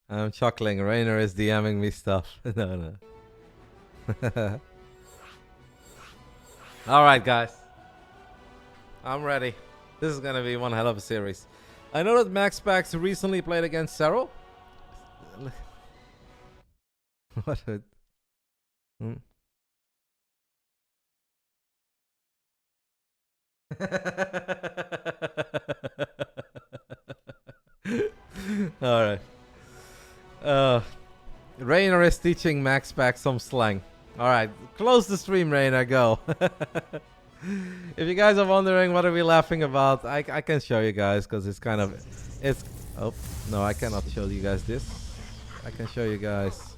I'm chuckling. Reynor is DMing me stuff. No. Alright, guys. I'm ready. This is gonna be one hell of a series. I know that MaxPax recently played against Serral. What a... Alright. Reynor is teaching MaxPax some slang. Alright, close the stream, Reynor, go. If you guys are wondering what are we laughing about, I can show you guys because it's kind of... Oh, no, I cannot show you guys this. I can show you guys.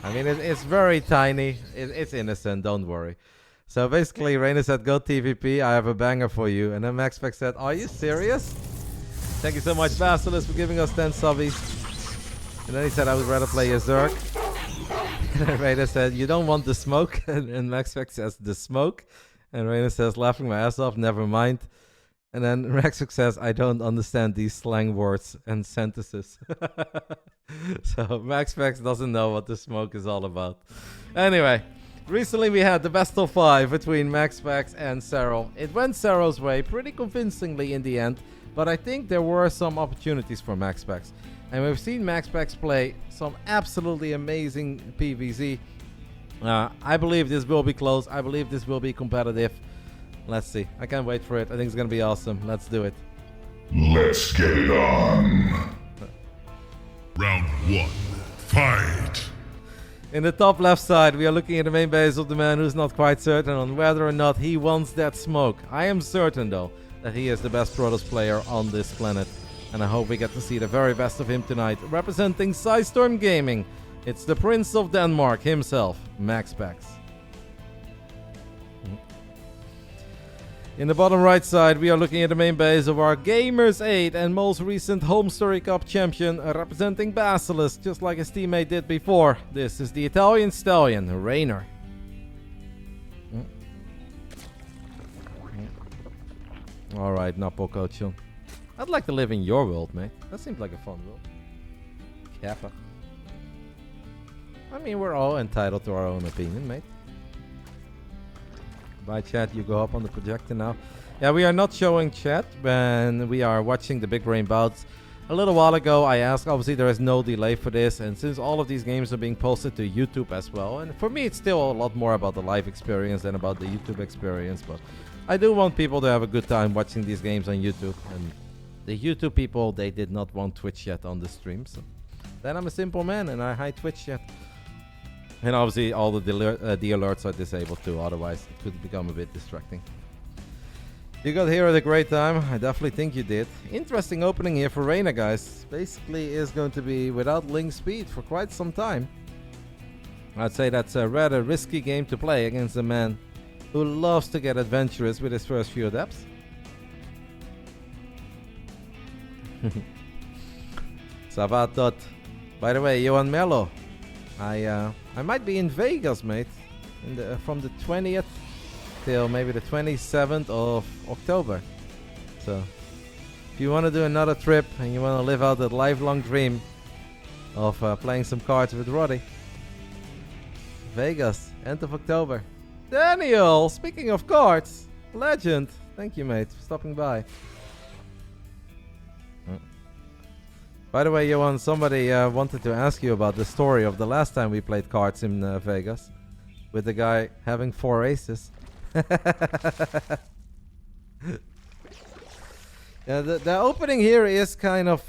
I mean, it's very tiny. It's innocent, don't worry. So basically, Reynor said, go TVP, I have a banger for you. And then MaxPax said, are you serious? Thank you so much, BASILISK, for giving us 10 subbies. And then he said, I would rather play a Zerg. And then Reynor said, you don't want the smoke? And MaxPax says, the smoke? And Reynor says, laughing my ass off, never mind. And then MaxPax says, I don't understand these slang words and sentences. So MaxPax doesn't know what the smoke is all about. Anyway, recently we had the best of 5 between MaxPax and Serral. It went Serral's way pretty convincingly in the end, but I think there were some opportunities for MaxPax. And we've seen MaxPax play some absolutely amazing PvZ. I believe this will be close. I believe this will be competitive. Let's see. I can't wait for it. I think it's going to be awesome. Let's do it. Let's get it on. Round 1. Fight. In the top left side, we are looking at the main base of the man who's not quite certain on whether or not he wants that smoke. I am certain, though, that he is the best Protoss player on this planet. And I hope we get to see the very best of him tonight. Representing Storm Gaming, it's the Prince of Denmark himself, MaxPax. In the bottom right side, we are looking at the main base of our Gamers 8 and most recent Home Story Cup champion, representing BASILISK, just like his teammate did before. This is the Italian stallion, Reynor. Alright, Napo Coachon. I'd like to live in your world, mate. That seems like a fun world. Kappa. I mean, we're all entitled to our own opinion, mate. Bye, chat. You go up on the projector now. Yeah, we are not showing chat when we are watching the Big Brain Bouts. A little while ago, I asked, obviously there is no delay for this, and since all of these games are being posted to YouTube as well, and for me it's still a lot more about the live experience than about the YouTube experience, but I do want people to have a good time watching these games on YouTube, and the YouTube people, they did not want Twitch yet on the stream, so then I'm a simple man and I hide Twitch yet. And obviously all the alerts are disabled too, otherwise it could become a bit distracting. You got here at a great time. I definitely think you did. Interesting opening here for Reynor, guys. Basically is going to be without link speed for quite some time. I'd say that's a rather risky game to play against a man who loves to get adventurous with his first few adepts. Savatot. By the way, Johan Mello. I might be in Vegas, mate, from the 20th till maybe the 27th of October. So, if you want to do another trip and you want to live out that lifelong dream of playing some cards with Roddy, Vegas, end of October. Daniel, speaking of cards, legend. Thank you, mate, for stopping by. By the way, Johan, somebody wanted to ask you about the story of the last time we played cards in Vegas with the guy having 4 aces. Yeah, the opening here is kind of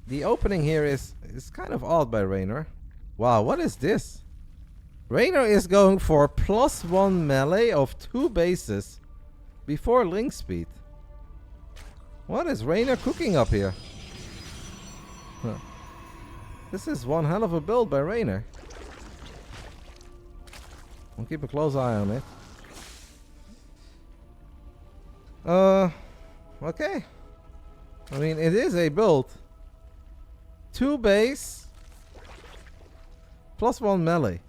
the opening here is kind of odd by Reynor. Wow, what is this? Reynor is going for +1 melee of 2 bases before link speed. What is Reynor cooking up here? Huh. This is one hell of a build by Reynor. I'll keep a close eye on it. Okay. I mean, it is a build. 2 base, +1 melee.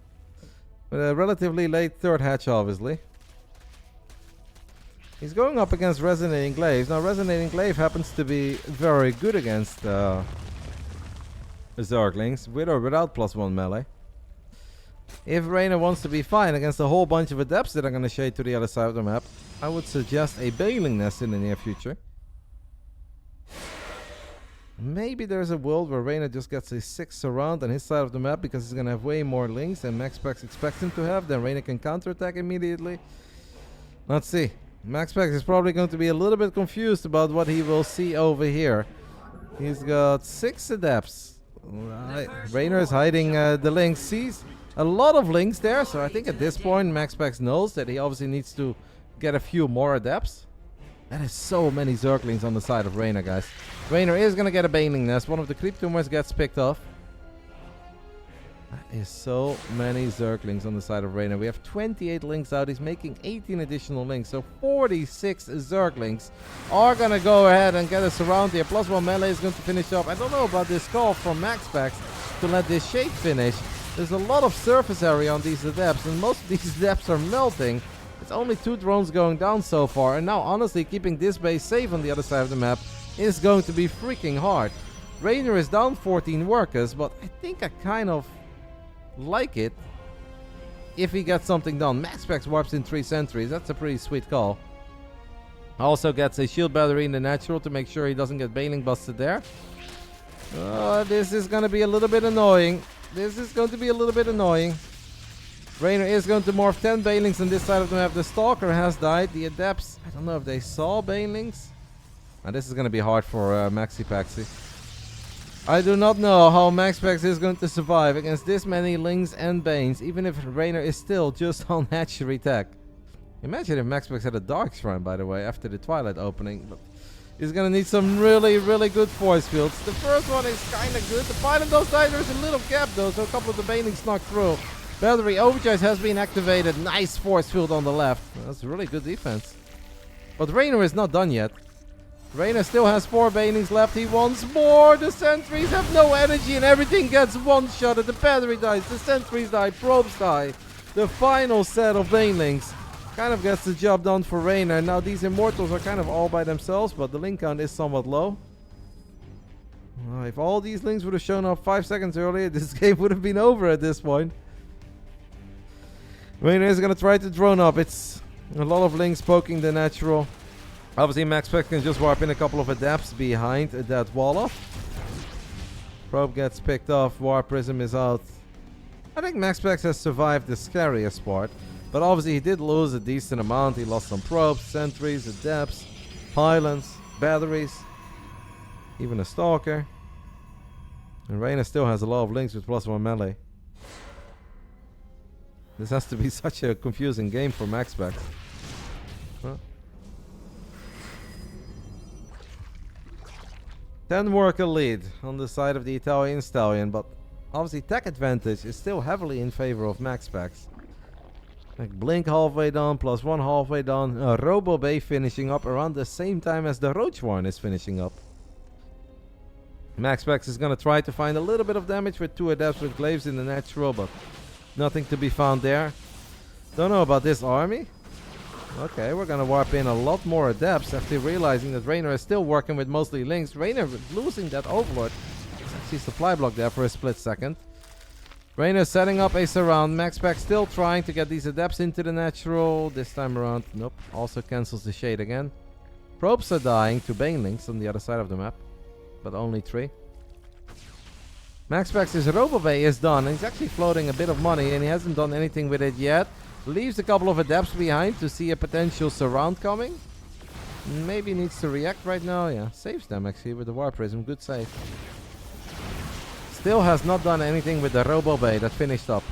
With a relatively late 3rd hatch, obviously. He's going up against Resonating Glaives. Now, Resonating Glaive happens to be very good against Zerglings, with or without +1 melee. If Reynor wants to be fine against a whole bunch of Adepts that are going to shade to the other side of the map, I would suggest a Baneling Nest in the near future. Maybe there's a world where Reynor just gets a 6 surround on his side of the map because he's going to have way more links than MaxPax expects him to have. Then Reynor can counterattack immediately. Let's see. MaxPax is probably going to be a little bit confused about what he will see over here. He's got 6 Adepts. Reynor is hiding the links. Sees a lot of links there, so I think at this point MaxPax knows that he obviously needs to get a few more Adepts. That is so many Zerglings on the side of Reynor, guys. Reynor is going to get a Baneling Nest. One of the creep tumors gets picked off. That is so many Zerglings on the side of Reynor. We have 28 links out. He's making 18 additional links. So 46 Zerglings are going to go ahead and get a surround here. +1 melee is going to finish up. I don't know about this call from MaxPax to let this shade finish. There's a lot of surface area on these Adepts, and most of these Adepts are melting. It's only 2 drones going down so far, and now honestly keeping this base safe on the other side of the map is going to be freaking hard. Reynor is down 14 workers, but I think I kind of like it if he gets something done. MaxPax warps in 3 sentries. That's a pretty sweet call. Also gets a shield battery in the natural to make sure he doesn't get Baneling busted there. This is going to be a little bit annoying. Reynor is going to morph 10 Banelings on this side of the map. The Stalker has died. The Adepts, I don't know if they saw Banelings. And this is going to be hard for MaxiPaxi. I do not know how MaxPax is going to survive against this many Lings and Banes, even if Reynor is still just on hatchery tech. Imagine if MaxPax had a Dark Shrine, by the way, after the Twilight opening. But he's going to need some really, really good force fields. The first one is kind of good. The Pilot does die. There's a little gap, though, so a couple of the Banelings snuck through. Battery Overcharge has been activated. Nice force field on the left. That's really good defense. But Reynor is not done yet. Reynor still has 4 Banelings left. He wants more. The sentries have no energy and everything gets one-shotted. The battery dies. The sentries die. Probes die. The final set of Banelings kind of gets the job done for Reynor. Now these Immortals are kind of all by themselves, but the link count is somewhat low. If all these links would have shown up 5 seconds earlier, this game would have been over at this point. Reynor is going to try to drone up. It's a lot of links poking the natural. Obviously, MaxPax can just warp in a couple of Adepts behind that wall off. Probe gets picked off. Warp Prism is out. I think MaxPax has survived the scariest part. But obviously, he did lose a decent amount. He lost some probes, sentries, Adepts, pylons, batteries, even a Stalker. And Reynor still has a lot of links with +1 melee. This has to be such a confusing game for MaxPax. Huh? 10 worker lead on the side of the Italian Stallion, but obviously tech advantage is still heavily in favor of MaxPax. Like Blink halfway done, +1 halfway done, Robo Bay finishing up around the same time as the Roach Warren is finishing up. MaxPax is going to try to find a little bit of damage with 2 Adepts with Glaives in the natural, but nothing to be found there. Don't know about this army. Okay, we're gonna warp in a lot more Adepts after realizing that Reynor is still working with mostly links. Reynor losing that Overlord. There's actually supply block there for a split second. Reynor setting up a surround. MaxPax still trying to get these Adepts into the natural. This time around, nope. Also cancels the shade again. Probes are dying to Banelings on the other side of the map, but only 3. MaxPax's Robobay is done, and he's actually floating a bit of money, and he hasn't done anything with it yet. Leaves a couple of Adepts behind to see a potential surround coming. Maybe needs to react right now. Yeah, saves them actually with the Warp Prism. Good save. Still has not done anything with the Robobay that finished up.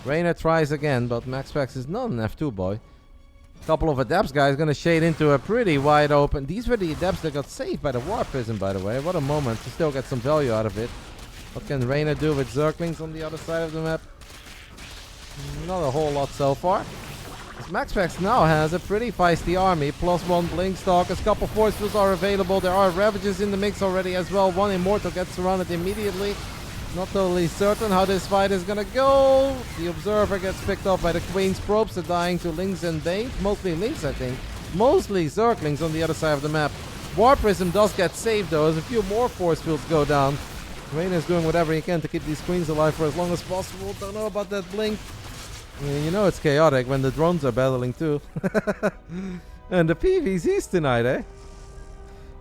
Reynor tries again, but MaxPax is not an F2 boy. Couple of Adepts, guys, gonna shade into a pretty wide open. These were the Adepts that got saved by the Warp Prism, by the way. What a moment to still get some value out of it. What can Reynor do with Zerglings on the other side of the map? Not a whole lot so far. MaxPax now has a pretty feisty army. +1 Blink Stalkers, couple force fields are available. There are Ravages in the mix already as well. 1 Immortal gets surrounded immediately. Not totally certain how this fight is gonna go. The Observer gets picked up by the Queen's. Probes are dying to Links and Banes. Mostly Links, I think. mostly Zerglings on the other side of the map. War Prism does get saved though, as a few more force fields go down. Reynor is doing whatever he can to keep these queens alive for as long as possible. Don't know about that blink. I mean, you know it's chaotic when the drones are battling too. And the PVZs tonight, eh?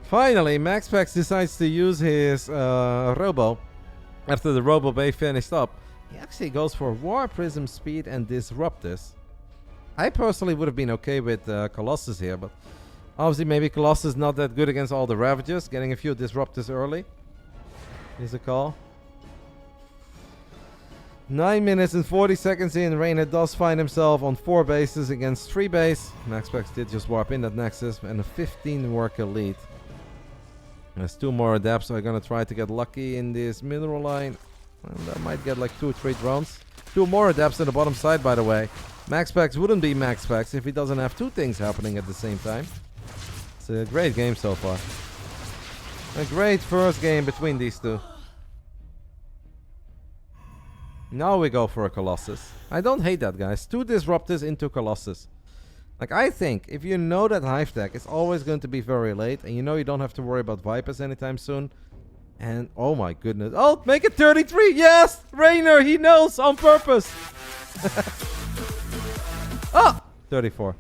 Finally, MaxPax decides to use his Robo. After the Robo Bay finished up, he actually goes for War Prism speed and Disruptors. I personally would have been okay with Colossus here, but obviously maybe Colossus not that good against all the Ravagers. Getting a few Disruptors early is a call. 9 minutes and 40 seconds in, Reynor does find himself on 4 bases against 3 base. MaxPax did just warp in that Nexus and a 15 worker lead. There's 2 more adapts, so I'm gonna try to get lucky in this mineral line. And I might get like 2 or 3 drones. 2 more adapts on the bottom side, by the way. MaxPax wouldn't be MaxPax if he doesn't have 2 things happening at the same time. It's a great game so far. A great first game between these two. Now we go for a Colossus. I don't hate that, guys. 2 Disruptors into Colossus. Like, I think if you know that Hive Tech is always going to be very late, and you know you don't have to worry about Vipers anytime soon. And, oh my goodness. Oh, make it 33! Yes! Reynor, he knows on purpose! Oh! 34.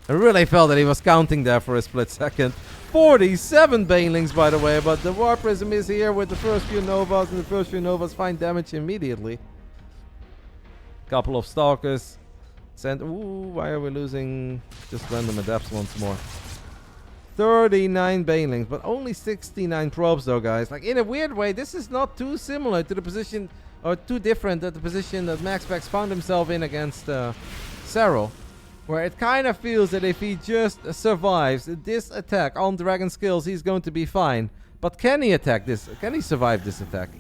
I really felt that he was counting there for a split second. 47 Banelings, by the way, but the War Prism is here with the first few Novas, and the first few Novas find damage immediately. Couple of Stalkers. Send. Ooh, why are we losing just random adapts once more? 39 Banelings, but only 69 probes though, guys. Like, in a weird way, this is not too similar to the position, or too different than the position that MaxPax found himself in against Serral. Where it kind of feels that if he just survives this attack on Dragon Skills, he's going to be fine. But can he attack this? Can he survive this attack?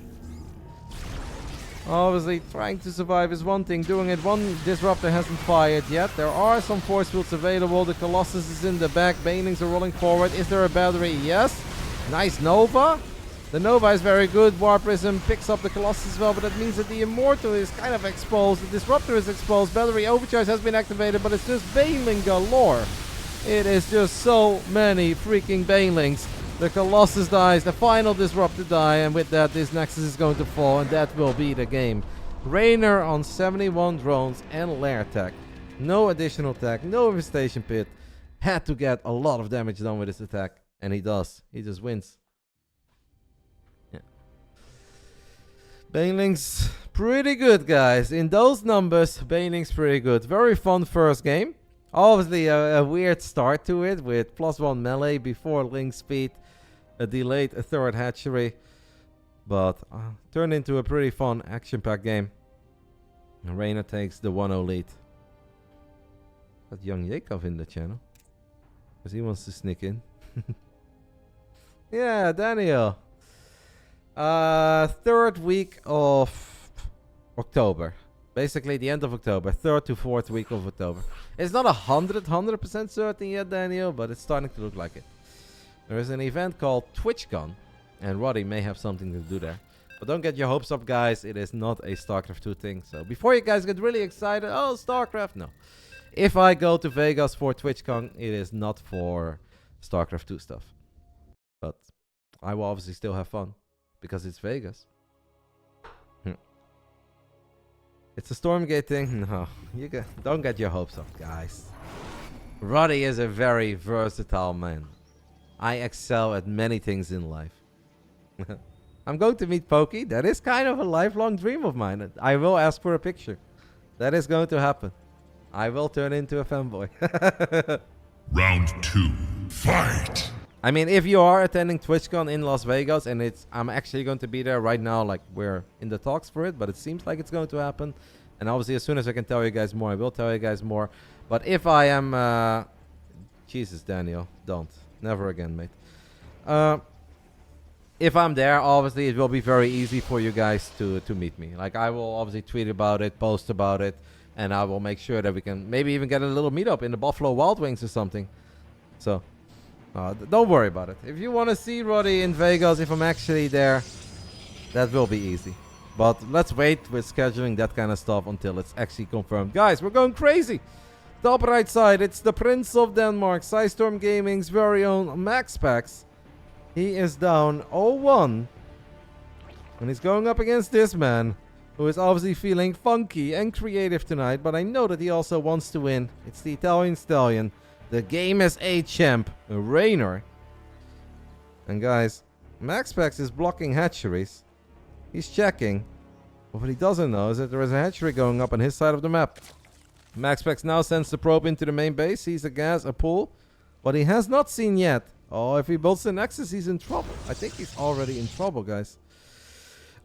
Obviously, trying to survive is one thing. Doing it, one Disruptor hasn't fired yet. There are some force fields available. The Colossus is in the back. Banelings are rolling forward. Is there a battery? Yes. Nice Nova. The Nova is very good. War Prism picks up the Colossus as well, but that means that the Immortal is kind of exposed. The Disruptor is exposed. Battery Overcharge has been activated, but it's just Baneling galore. It is just so many freaking Banelings. The Colossus dies, the final Disruptor die, and with that this Nexus is going to fall, and that will be the game. Reynor on 71 drones and lair tech. No additional tech, no infestation pit. Had to get a lot of damage done with his attack, and he does. He just wins. Yeah. Banelings pretty good, guys. In those numbers, Banelings pretty good. Very fun first game. Obviously a weird start to it with +1 melee before link speed. A delayed third hatchery. But turned into a pretty fun action-packed game. And Reynor takes the 1-0 lead. Got young Yakov in the channel. Because he wants to sneak in. Yeah, Daniel. 3rd week of October. Basically the end of October. 3rd to 4th week of October. It's not 100% certain yet, Daniel, but it's starting to look like it. There is an event called TwitchCon, and Roddy may have something to do there. But don't get your hopes up, guys. It is not a StarCraft 2 thing. So before you guys get really excited, oh, StarCraft, no. If I go to Vegas for TwitchCon, it is not for StarCraft 2 stuff. But I will obviously still have fun, because it's Vegas. It's a Stormgate thing? No, don't get your hopes up, guys. Roddy is a very versatile man. I excel at many things in life. I'm going to meet Pokey. That is kind of a lifelong dream of mine. I will ask for a picture. That is going to happen. I will turn into a fanboy. Round 2. Fight! I mean, if you are attending TwitchCon in Las Vegas, and I'm actually going to be there right now, like we're in the talks for it, but it seems like it's going to happen. And obviously, as soon as I can tell you guys more, I will tell you guys more. But if I am... Jesus, Daniel, don't. Never again, mate. If I'm there, obviously, it will be very easy for you guys to meet me. Like, I will obviously tweet about it, post about it, and I will make sure that we can maybe even get a little meetup in the Buffalo Wild Wings or something. So... don't worry about it. If you want to see Roddy in Vegas, if I'm actually there, that will be easy. But let's wait with scheduling that kind of stuff until it's actually confirmed. Guys, we're going crazy. Top right side, it's the Prince of Denmark, Storm Gaming's very own MaxPax. He is down 0-1. And he's going up against this man, who is obviously feeling funky and creative tonight. But I know that he also wants to win. It's the Italian Stallion, the Game SA champ, Reynor. And guys, MaxPax is blocking hatcheries. He's checking. But what he doesn't know is that there is a hatchery going up on his side of the map. MaxPax now sends the probe into the main base. Sees a gas, a pool. What he has not seen yet. Oh, if he builds the Nexus, he's in trouble. I think he's already in trouble, guys.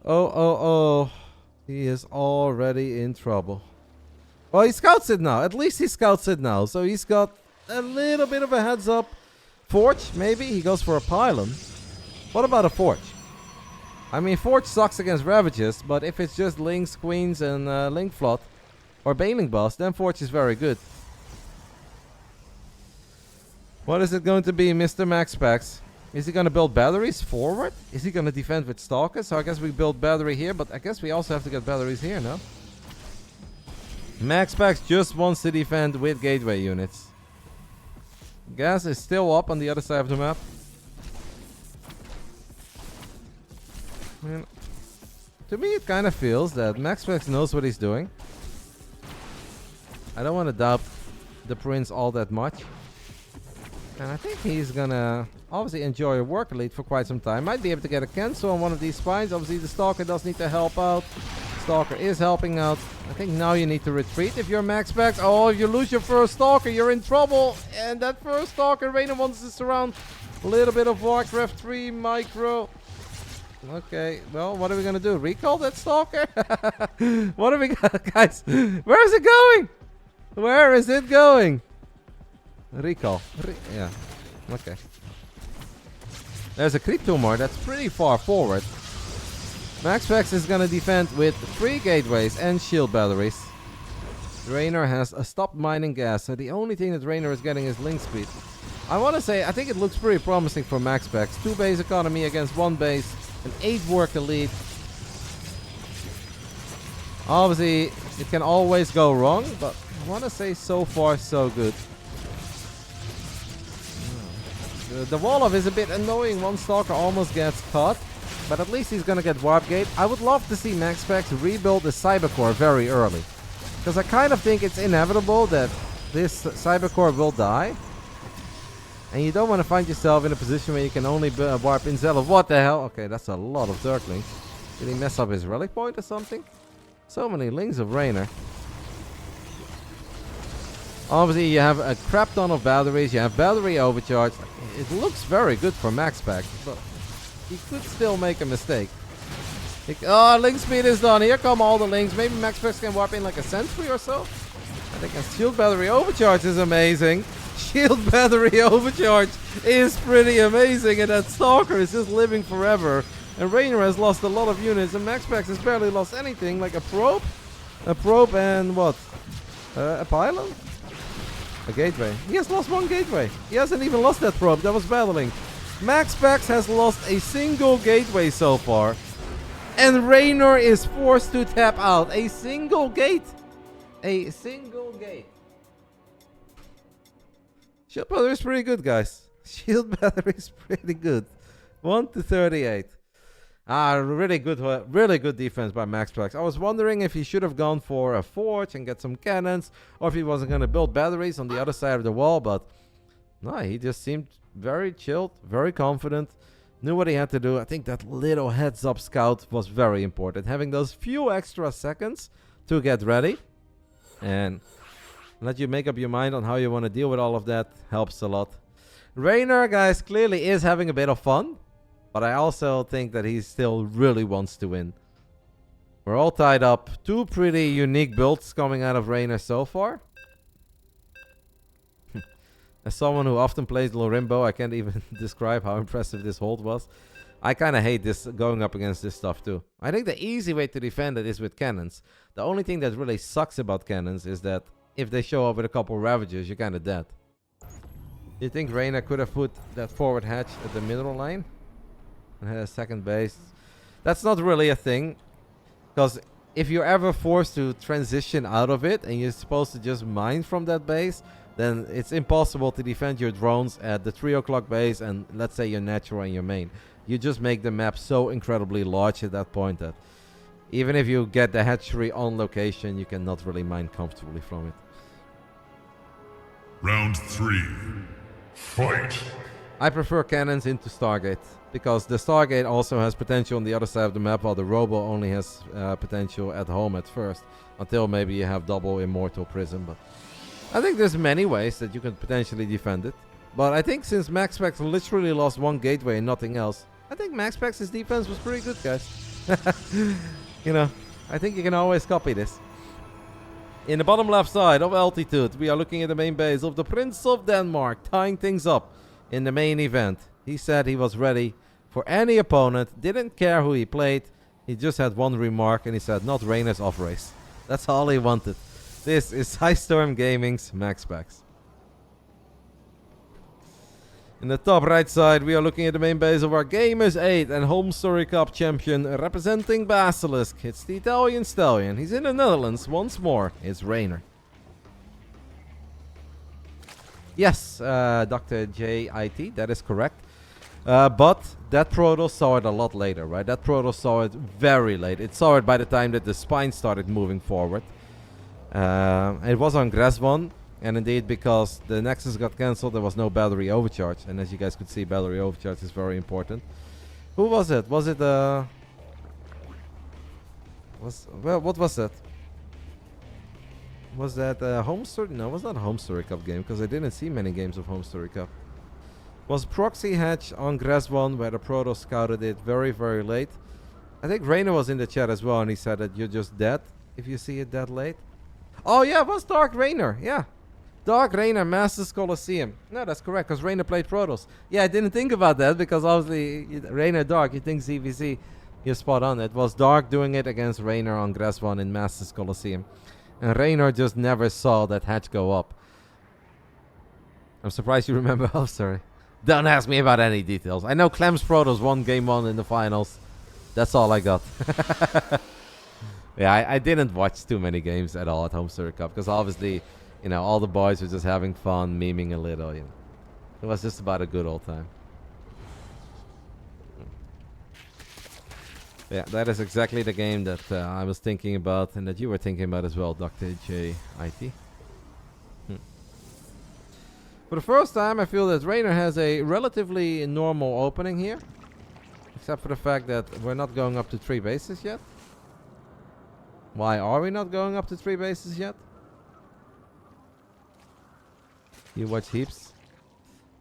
Oh. He is already in trouble. Well, he scouts it now. At least he scouts it now. So he's got a little bit of a heads up. Forge, maybe? He goes for a pylon. What about a Forge? I mean, Forge sucks against Ravages, but if it's just Lynx, Queens, and Link Flood, or Bailing Boss, then Forge is very good. What is it going to be, Mr. MaxPax? Is he going to build batteries forward? Is he going to defend with Stalkers? So I guess we build battery here, but I guess we also have to get batteries here, no? MaxPax just wants to defend with gateway units. Gas is still up on the other side of the map. To me, it kind of feels that MaxPax knows what he's doing. I don't want to doubt the Prince all that much. And I think he's gonna obviously enjoy a work elite for quite some time. Might be able to get a cancel on one of these spines. Obviously, the Stalker does need to help out. Stalker is helping out. I think now you need to retreat if you're MaxPax. Oh, if you lose your first Stalker, you're in trouble. And that first Stalker, Reynor wants to surround. A little bit of Warcraft 3 micro. Okay, well, what are we gonna do? Recall that Stalker? What are we gonna... Guys, where is it going? Where is it going? Recall. Yeah. Okay. There's a creep tumor that's pretty far forward. MaxPax is gonna defend with 3 gateways and shield batteries. Reynor has a stopped mining gas, so the only thing that Reynor is getting is link speed. I want to say, I think it looks pretty promising for MaxPax. 2 base economy against 1 base, an 8 work elite. Obviously, it can always go wrong, but I want to say so far so good. The Wolof is a bit annoying. One Stalker almost gets caught, but at least he's going to get Warp Gate. I would love to see MaxPax rebuild the Cybercore very early, because I kind of think it's inevitable that this Cybercore will die. And you don't want to find yourself in a position where you can only warp in Zealot. What the hell? Okay, that's a lot of Zerglings. Did he mess up his relic point or something? So many links of Reynor. Obviously, you have a crap ton of batteries. You have battery overcharge. It looks very good for MaxPax, but he could still make a mistake. Oh, link speed is done. Here come all the links. Maybe MaxPax can warp in like a sentry or so. I think a shield battery overcharge is amazing. Shield battery overcharge is pretty amazing, and that Stalker is just living forever. And Reynor has lost a lot of units, and MaxPax has barely lost anything, like a probe and what? A pylon? A gateway. He has lost 1 gateway. He hasn't even lost that probe. That was battling. MaxPax has lost a single gateway so far, and Reynor is forced to tap out. A single gate. A single gate. Shield battery is pretty good, guys. Shield battery is pretty good. 1 to 38. Really good defense by MaxPax. I was wondering if he should have gone for a Forge and get some cannons, or if he wasn't going to build batteries on the other side of the wall, but no, he just seemed very chilled, very confident, knew what he had to do. I think that little heads up scout was very important. Having those few extra seconds to get ready and let you make up your mind on how you want to deal with all of that helps a lot. Reynor, guys, clearly is having a bit of fun, but I also think that he still really wants to win. We're all tied up. 2 pretty unique builds coming out of Reynor so far. As someone who often plays Lorimbo, I can't even describe how impressive this hold was. I kind of hate this going up against this stuff too. I think the easy way to defend it is with cannons. The only thing that really sucks about cannons is that if they show up with a couple Ravagers, you're kind of dead. You think Reynor could have put that forward hatch at the middle line and had a second base? That's not really a thing, because if you're ever forced to transition out of it and you're supposed to just mine from that base, then it's impossible to defend your drones at the 3 o'clock base and let's say your natural and your main. You just make the map so incredibly large at that point that even if you get the hatchery on location, you cannot really mine comfortably from it. Round 3. Fight. I prefer cannons into Stargate because the Stargate also has potential on the other side of the map, while the Robo only has potential at home at first, until maybe you have double Immortal Prism. But I think there's many ways that you can potentially defend it. But I think since MaxPax literally lost one gateway and nothing else, I think MaxPax's defense was pretty good, guys. You know, I think you can always copy this. In the bottom left side of altitude, we are looking at the main base of the Prince of Denmark, tying things up in the main event. He said he was ready for any opponent, didn't care who he played. He just had one remark and he said, not Reynor's off race. That's all he wanted. This is High Storm Gaming's MaxPax. In the top right side, we are looking at the main base of our Gamers 8 and Home Story Cup champion representing Basilisk. It's the Italian Stallion. He's in the Netherlands once more. It's Reynor. Yes, Dr. JIT, that is correct. But that Protoss saw it a lot later, right? That Protoss saw it very late. It saw it by the time that the spine started moving forward. It was on Gresvon. And indeed, because the Nexus got cancelled, there was no battery overcharge. And as you guys could see, battery overcharge is very important. Who was it? Was it well, what was that? Was that Home Story? No, it was not a Home Story Cup game, because I didn't see many games of Home Story Cup. Was Proxy Hatch on Gresvon, where the Protoss scouted it very, very late. I think Reynor was in the chat as well, and he said that you're just dead if you see it that late. Oh yeah, it was Dark Reynor, yeah. Dark Reynor, Masters Colosseum. No, that's correct, because Reynor played Protoss. Yeah, I didn't think about that, because obviously, Reynor Dark, you think CVC, you're spot on. It was Dark doing it against Reynor on Gresvon in Masters Colosseum. And Reynor just never saw that hatch go up. I'm surprised you remember. Oh, sorry. Don't ask me about any details. I know Clem's Protoss won game 1 in the finals. That's all I got. Yeah, I didn't watch too many games at all at Home Story Cup, because obviously, you know, all the boys were just having fun, memeing a little, you know. It was just about a good old time. Yeah, that is exactly the game that I was thinking about and that you were thinking about as well, Dr. JIT. For the first time, I feel that Reynor has a relatively normal opening here. Except for the fact that we're not going up to 3 bases yet. Why are we not going up to 3 bases yet? You watch heaps?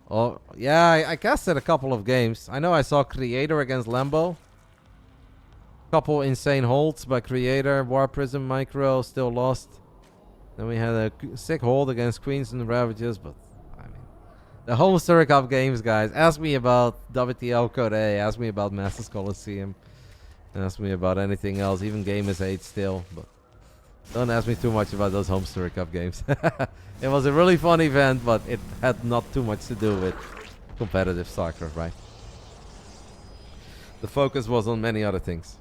Oh, yeah, I casted a couple of games. I know I saw Creator against Lambo. Couple insane holds by Creator. War Prism Micro still lost. Then we had a sick hold against Queens and Ravages, but I mean, the whole Zerg Cup games, guys. Ask me about WTL Code A. Ask me about Masters Colosseum. Ask me about anything else, even Gamers 8 still, but don't ask me too much about those Home Story Cup games. It was a really fun event, but it had not too much to do with competitive StarCraft, right? The focus was on many other things.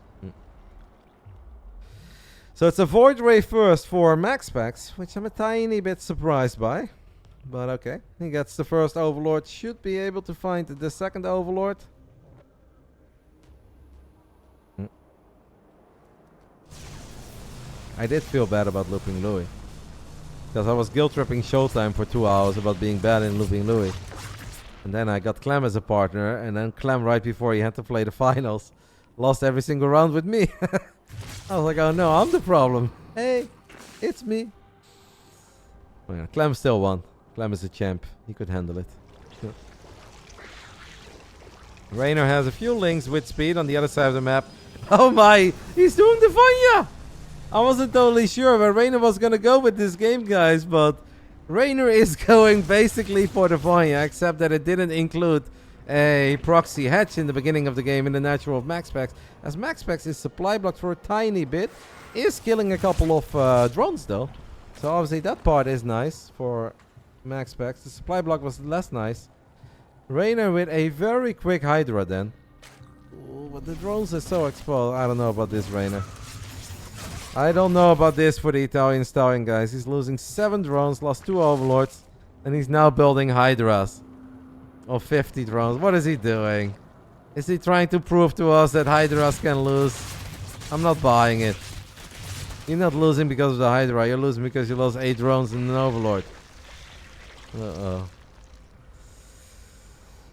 So it's a Void Ray first for MaxPax, which I'm a tiny bit surprised by. But okay, he gets the first Overlord, should be able to find the second Overlord. I did feel bad about looping Louis. Because I was guilt-tripping Showtime for 2 hours about being bad in looping Louis. And then I got Clem as a partner, and then Clem right before he had to play the finals lost every single round with me. I was like, oh no, I'm the problem. Hey, it's me. Oh, yeah, Clem still won. Clem is a champ. He could handle it. Reynor has a few links with speed on the other side of the map. Oh my, he's doing the Vanya! I wasn't totally sure where Reynor was going to go with this game, guys, but Reynor is going basically for the Vanya, except that it didn't include a proxy hatch in the beginning of the game in the natural of MaxPax, as MaxPax is supply blocked for a tiny bit, is killing a couple of drones though. So obviously that part is nice for MaxPax. The supply block was less nice. Reynor with a very quick Hydra then. Ooh, but the drones are so exposed. I don't know about this Reynor. I don't know about this for the Italian stallion, guys. He's losing 7 drones, lost 2 overlords, and he's now building hydras of 50 drones. What is he doing? Is he trying to prove to us that hydras can lose? I'm not buying it. You're not losing because of the hydra. You're losing because you lost 8 drones and an overlord. Uh-oh.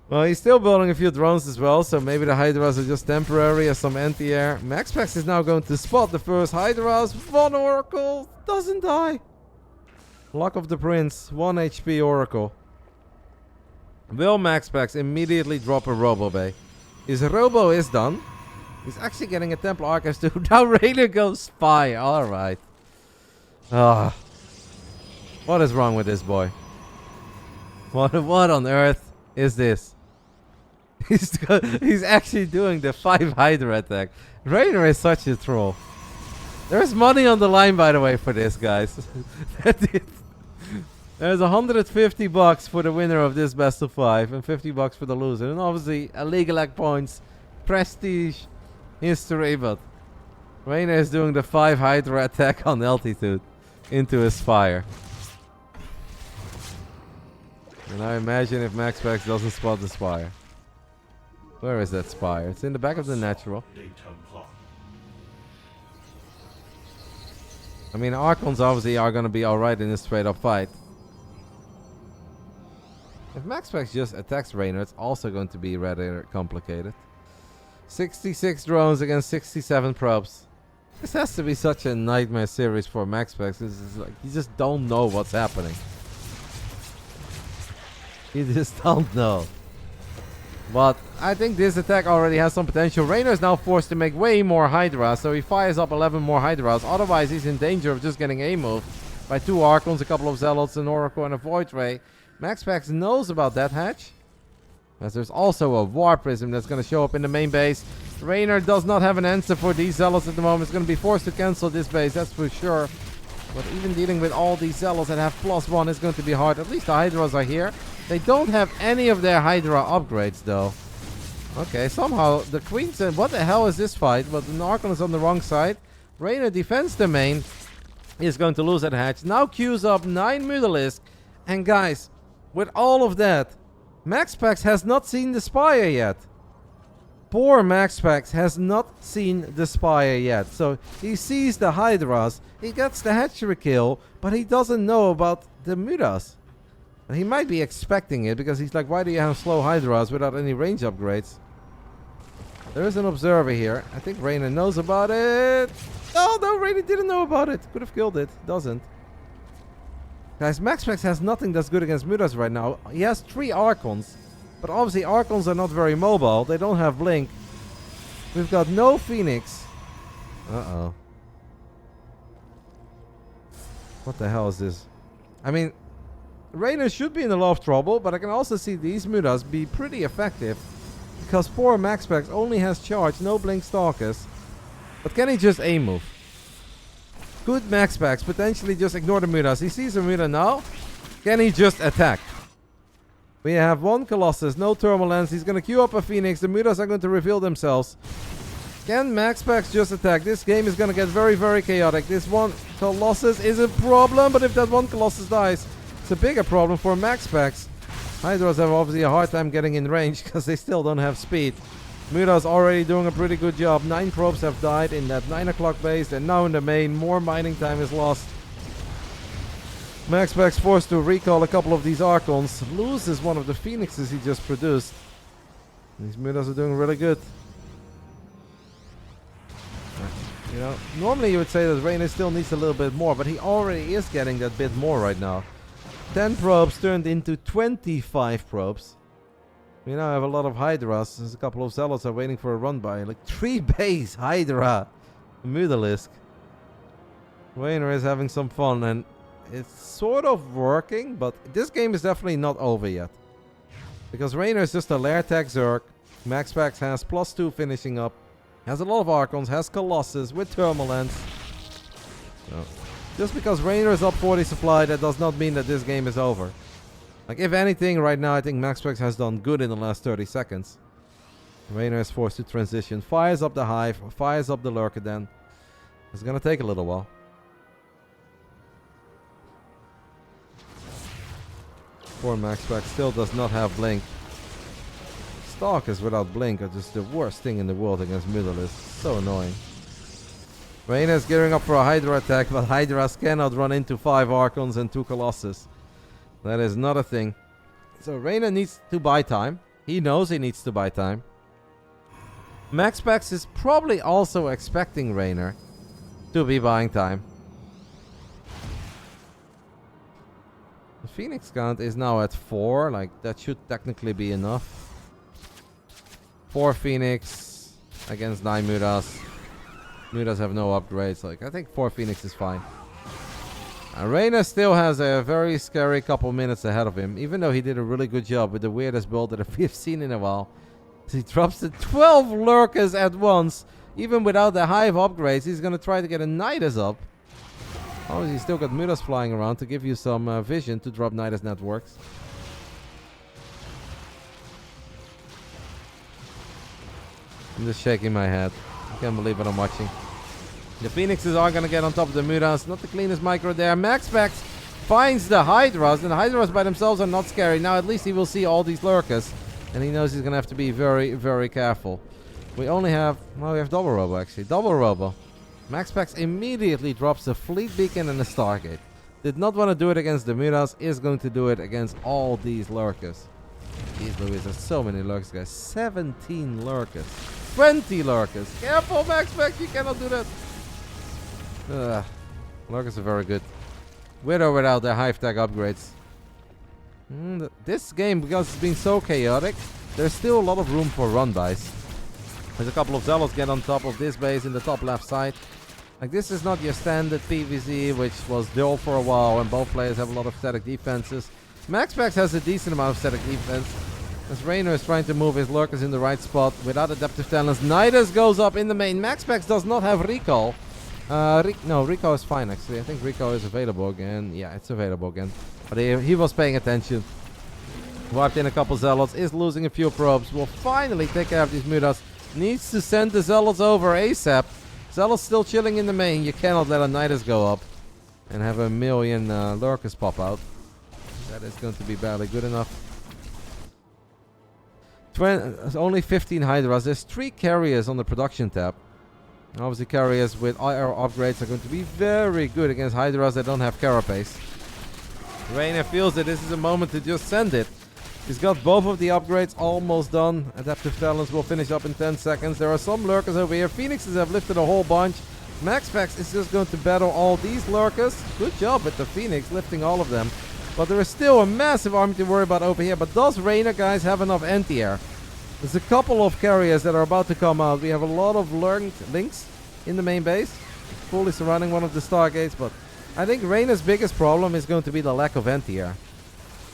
Well, he's still building a few drones as well, so maybe the hydras are just temporary as some anti-air. MaxPax is now going to spot the first hydras. 1 oracle doesn't die. Luck of the prince, 1 HP oracle. Will MaxPax immediately drop a Robo Bay? His Robo is done. He's actually getting a Templar Archives too. Now Reynor goes spy. Alright. Ah. What is wrong with this boy? What on earth is this? He's actually doing the 5 Hydra attack. Reynor is such a troll. There's money on the line, by the way, for this, guys. There's $150 for the winner of this best of 5 and $50 for the loser. And obviously, illegal act points, prestige, history, but Reynor is doing the 5 Hydra attack on altitude into his fire. And I imagine if MaxPax doesn't spot the spire. Where is that spire? It's in the back of the natural. I mean, Archons obviously are going to be alright in this straight up fight. If MaxPax just attacks Reynor, it's also going to be rather complicated. 66 drones against 67 probes. This has to be such a nightmare series for MaxPax. This is like, you just don't know what's happening. You just don't know. But I think this attack already has some potential. Reynor is now forced to make way more Hydras, so he fires up 11 more Hydras. Otherwise, he's in danger of just getting A-moved by 2 Archons, a couple of Zealots, an Oracle, and a Void Ray. MaxPax knows about that hatch, as there's also a War Prism that's going to show up in the main base. Reynor does not have an answer for these Zealots at the moment. He's going to be forced to cancel this base, that's for sure. But even dealing with all these Zealots that have +1 is going to be hard. At least the Hydras are here. They don't have any of their Hydra upgrades, though. Okay, somehow the Queen said, what the hell is this fight? But the Archon is on the wrong side. Reynor defends the main. Is going to lose that hatch. Now queues up 9 Mutalisk. And guys, with all of that, MaxPax has not seen the Spire yet. Poor MaxPax has not seen the Spire yet. So he sees the Hydras. He gets the hatchery kill. But he doesn't know about the Mutas. And he might be expecting it, because he's like, why do you have slow Hydras without any range upgrades? There is an observer here. I think Reynor knows about it. Oh, no, Reynor didn't know about it. Could have killed it. Doesn't. Guys, MaxPax has nothing that's good against Mutas right now. He has 3 Archons. But obviously, Archons are not very mobile. They don't have Blink. We've got no Phoenix. Uh-oh. What the hell is this? I mean, Reynor should be in a lot of trouble, but I can also see these Mutas be pretty effective. Because poor MaxPax only has charge, no Blink Stalkers. But can he just A-move? Could MaxPax potentially just ignore the Mutas? He sees a Muta now. Can he just attack? We have 1 Colossus, no Turbulence. He's going to queue up a Phoenix. The Mutas are going to reveal themselves. Can MaxPax just attack? This game is going to get very, very chaotic. This 1 Colossus is a problem, but if that 1 Colossus dies, it's a bigger problem for MaxPax. Hydras have obviously a hard time getting in range because they still don't have speed. Muta's already doing a pretty good job. 9 probes have died in that 9 o'clock base. They're now in the main. More mining time is lost. MaxPax forced to recall a couple of these Archons. Loses one of the Phoenixes he just produced. These Mutas are doing really good. You know, normally you would say that Reynor still needs a little bit more, but he already is getting that bit more right now. 10 probes turned into 25 probes. We now have a lot of Hydras. There's a couple of Zealots are waiting for a run by. Like 3 base Hydra Mutalisk. Reynor is having some fun, and it's sort of working, but this game is definitely not over yet. Because Reynor is just a lair tech Zerg. MaxPax has +2 finishing up. Has a lot of Archons, has Colossus with Turbulence. So, just because Reynor is up 40 supply, that does not mean that this game is over. Like, if anything, right now, I think MaxPax has done good in the last 30 seconds. Reynor is forced to transition. Fires up the Hive, fires up the Lurker Den. It's gonna take a little while. Poor MaxPax still does not have blink. Stalkers without blink are just the worst thing in the world against Middleists. So annoying. Reynor is gearing up for a Hydra attack, but Hydras cannot run into 5 Archons and 2 Colossus. That is not a thing. So Reynor needs to buy time. He knows he needs to buy time. MaxPax is probably also expecting Reynor to be buying time. The Phoenix count is now at 4. Like, that should technically be enough. 4 Phoenix against 9 Mutas. Mutas have no upgrades. Like, I think 4 Phoenix is fine. Reynor still has a very scary couple minutes ahead of him, even though he did a really good job with the weirdest build that we've seen in a while. He drops the 12 Lurkers at once. Even without the Hive upgrades, he's going to try to get a Nidus up. Oh, he's still got Mutas flying around to give you some vision to drop Nidus networks. I'm just shaking my head. I can't believe what I'm watching. The Phoenixes are going to get on top of the Mutas. Not the cleanest micro there. MaxPax finds the Hydras, and the Hydras by themselves are not scary. Now at least he will see all these Lurkers, and he knows he's going to have to be very, very careful. We only have... well, we have double robo actually. Double robo. MaxPax immediately drops a fleet beacon and a Stargate. Did not want to do it against the Mutas. Is going to do it against all these Lurkers. Jeez Louise, there's so many Lurkers, guys. 17 Lurkers. 20 Lurkers. Careful, MaxPax, you cannot do that. Lurkers are very good. With or without their Hive Tag upgrades. This game, because it's been so chaotic, there's still a lot of room for run-bys. There's a couple of Zealots get on top of this base in the top left side. Like, this is not your standard PvZ, which was dull for a while, and both players have a lot of static defenses. MaxPax has a decent amount of static defense, as Reynor is trying to move his Lurkers in the right spot without adaptive talents. Nidus goes up in the main. MaxPax does not have recall. No, recall is fine actually. I think recall is available again. Yeah, it's available again. But he was paying attention. Wiped in a couple Zealots, is losing a few probes. Will finally take care of these Mutas. Needs to send the Zealots over ASAP. Zealots still chilling in the main. You cannot let a Nidus go up and have a million Lurkers pop out. That is going to be barely good enough. Only 15 Hydras. There's 3 carriers on the production tab. Obviously carriers with IR upgrades are going to be very good against Hydras that don't have Carapace. Reynor feels that this is a moment to just send it. He's got both of the upgrades almost done. Adaptive talents will finish up in 10 seconds. There are some Lurkers over here. Phoenixes have lifted a whole bunch. MaxPax is just going to battle all these Lurkers. Good job with the Phoenix lifting all of them. But there is still a massive army to worry about over here. But does Reynor, guys, have enough anti-air? There's a couple of carriers that are about to come out. We have a lot of links in the main base, fully surrounding one of the Stargates. But I think Reynor's biggest problem is going to be the lack of anti-air.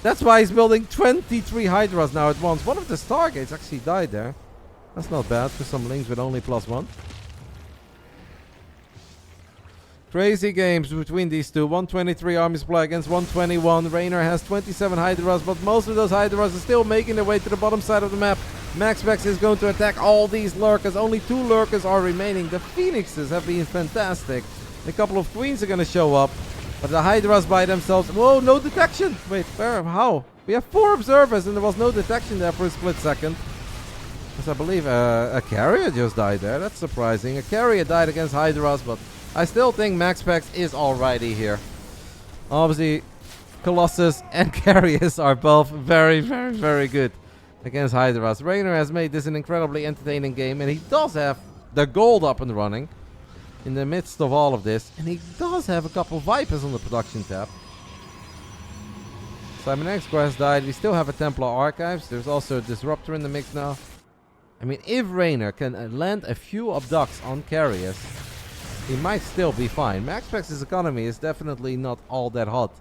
That's why he's building 23 Hydras now at once. One of the Stargates actually died there. That's not bad for some links with only +1. Crazy games between these two. 123 army supply against 121. Reynor has 27 Hydras, but most of those Hydras are still making their way to the bottom side of the map. MaxPax is going to attack all these Lurkers. Only 2 Lurkers are remaining. The Phoenixes have been fantastic. A couple of Queens are going to show up. But the Hydras by themselves... Whoa, no detection! Wait, where? How? We have 4 observers and there was no detection there for a split second. Because I believe a carrier just died there. That's surprising. A carrier died against Hydras, but I still think MaxPax is alrighty here. Obviously, Colossus and carriers are both very, very, very good against Hydras. Reynor has made this an incredibly entertaining game, and he does have the gold up and running in the midst of all of this. And he does have a couple Vipers on the production tab. Simon X Quest died. We still have a Templar Archives. There's also a Disruptor in the mix now. I mean, if Reynor can land a few abducts on carriers, he might still be fine. MaxPax's economy is definitely not all that hot.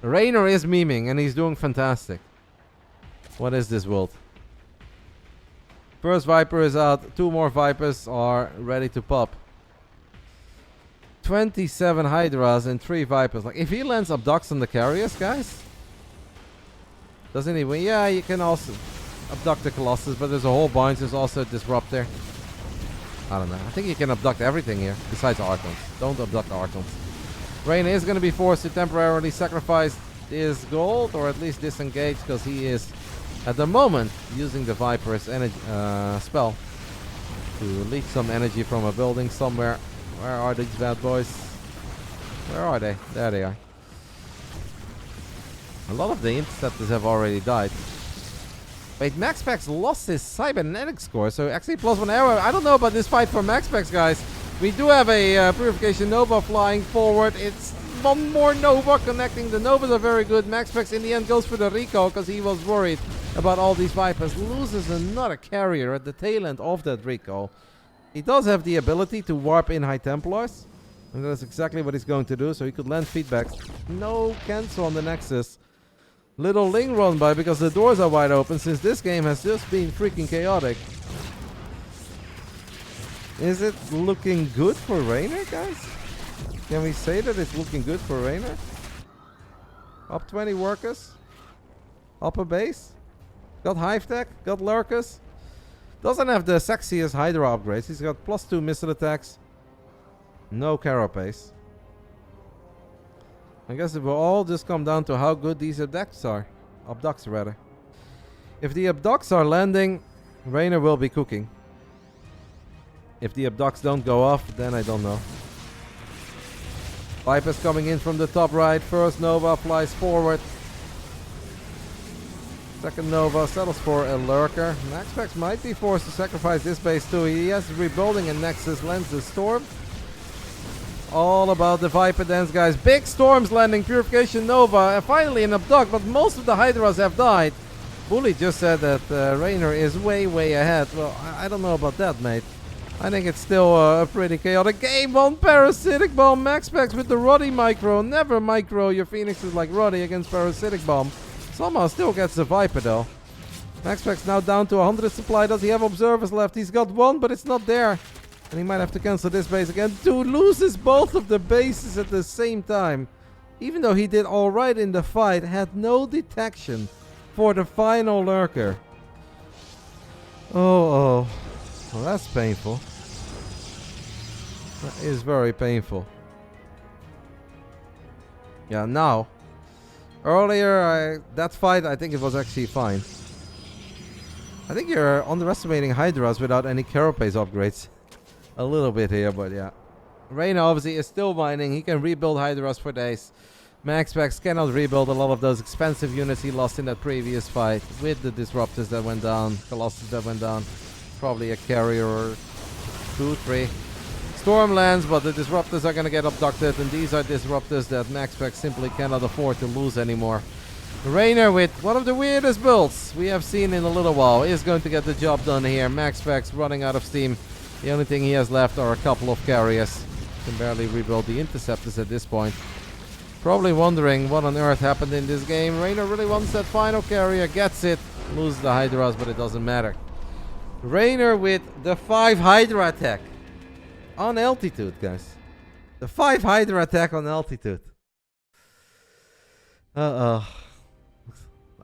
Reynor is memeing and he's doing fantastic. What is this world? First Viper is out. 2 more Vipers are ready to pop. 27 Hydras and 3 Vipers. Like, if he lands abducts on the carriers, guys, doesn't he win? Yeah, you can also abduct the Colossus, but there's a whole bunch. There's also a Disruptor. I don't know. I think you can abduct everything here, besides Archons. Don't abduct Archons. Reynor is going to be forced to temporarily sacrifice his gold, or at least disengage, because he is, at the moment, using the Viper's energy spell to leak some energy from a building somewhere. Where are these bad boys? Where are they? There they are. A lot of the interceptors have already died. Wait, MaxPax lost his cybernetic score, so actually +1 arrow. I don't know about this fight for MaxPax, guys. We do have a Purification Nova flying forward. It's one more Nova connecting. The Novas are very good. MaxPax in the end goes for the recall because he was worried about all these Vipers. Loses another carrier at the tail end of that recall. He does have the ability to warp in High Templars, and that's exactly what he's going to do, so he could land feedbacks. No cancel on the Nexus. Little Ling run by because the doors are wide open, since this game has just been freaking chaotic. Is it looking good for Reynor, guys? Can we say that it's looking good for Reynor? Up 20 workers. Up a base. Got Hive Tech. Got Lurkers. Doesn't have the sexiest Hydra upgrades. He's got +2 missile attacks. No carapace. I guess it will all just come down to how good these abducts are. Abducts, rather. If the abducts are landing, Reynor will be cooking. If the abducts don't go off, then I don't know. Vipers coming in from the top right. First Nova flies forward. Second Nova settles for a Lurker. MaxPax might be forced to sacrifice this base too. He has rebuilding a Nexus, lands the Storm. All about the Viper dance, guys. Big storms landing. Purification Nova. And finally an abduct, but most of the Hydras have died. Bully just said that Reynor is way, way ahead. Well, I don't know about that, mate. I think it's still a pretty chaotic game. One Parasitic Bomb. MaxPax with the Roddy micro. Never micro your Phoenixes like Roddy against Parasitic Bomb. Somehow still gets the Viper, though. MaxPax now down to 100 supply. Does he have observers left? He's got one, but it's not there. And he might have to cancel this base again. Dude loses both of the bases at the same time. Even though he did alright in the fight, had no detection for the final Lurker. Oh. Well, that's painful. That is very painful. Yeah, now. Earlier, that fight, I think it was actually fine. I think you're underestimating Hydras without any carapace upgrades. A little bit here, but yeah. Reynor obviously is still mining. He can rebuild Hydras for days. MaxPax cannot rebuild a lot of those expensive units he lost in that previous fight. With the Disruptors that went down. Colossus that went down. Probably a carrier or 2, 3. Storm lands, but the Disruptors are going to get abducted. And these are Disruptors that MaxPax simply cannot afford to lose anymore. Reynor with one of the weirdest builds we have seen in a little while is going to get the job done here. MaxPax running out of steam. The only thing he has left are a couple of carriers. Can barely rebuild the Interceptors at this point. Probably wondering what on earth happened in this game. Reynor really wants that final carrier. Gets it. Loses the Hydras, but it doesn't matter. Reynor with the 5 Hydra attack. On altitude, guys. The 5 Hydra attack on altitude. Uh-oh.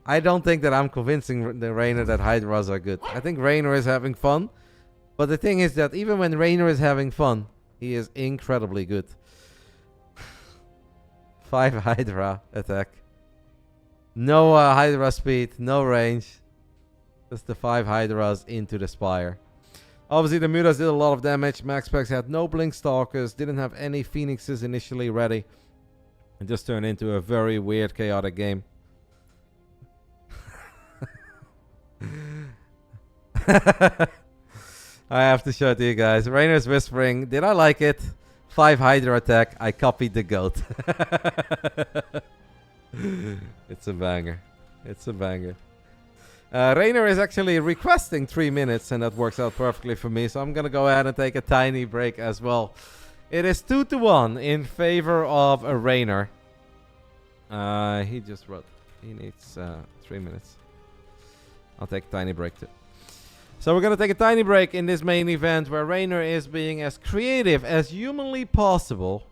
I don't think that I'm convincing the Reynor that Hydras are good. I think Reynor is having fun. But the thing is that even when Reynor is having fun, he is incredibly good. 5 Hydra attack. No Hydra speed, no range. Just the 5 Hydras into the Spire. Obviously the Mutas did a lot of damage. MaxPax had no Blink Stalkers, didn't have any Phoenixes initially ready. It just turned into a very weird, chaotic game. I have to show it to you guys. Reynor's whispering. Did I like it? 5 Hydra attack. I copied the goat. It's a banger. It's a banger. Reynor is actually requesting 3 minutes, and that works out perfectly for me. So I'm going to go ahead and take a tiny break as well. It is 2-1 in favor of a Reynor. He just wrote. He needs 3 minutes. I'll take a tiny break too. So we're going to take a tiny break in this main event where Reynor is being as creative as humanly possible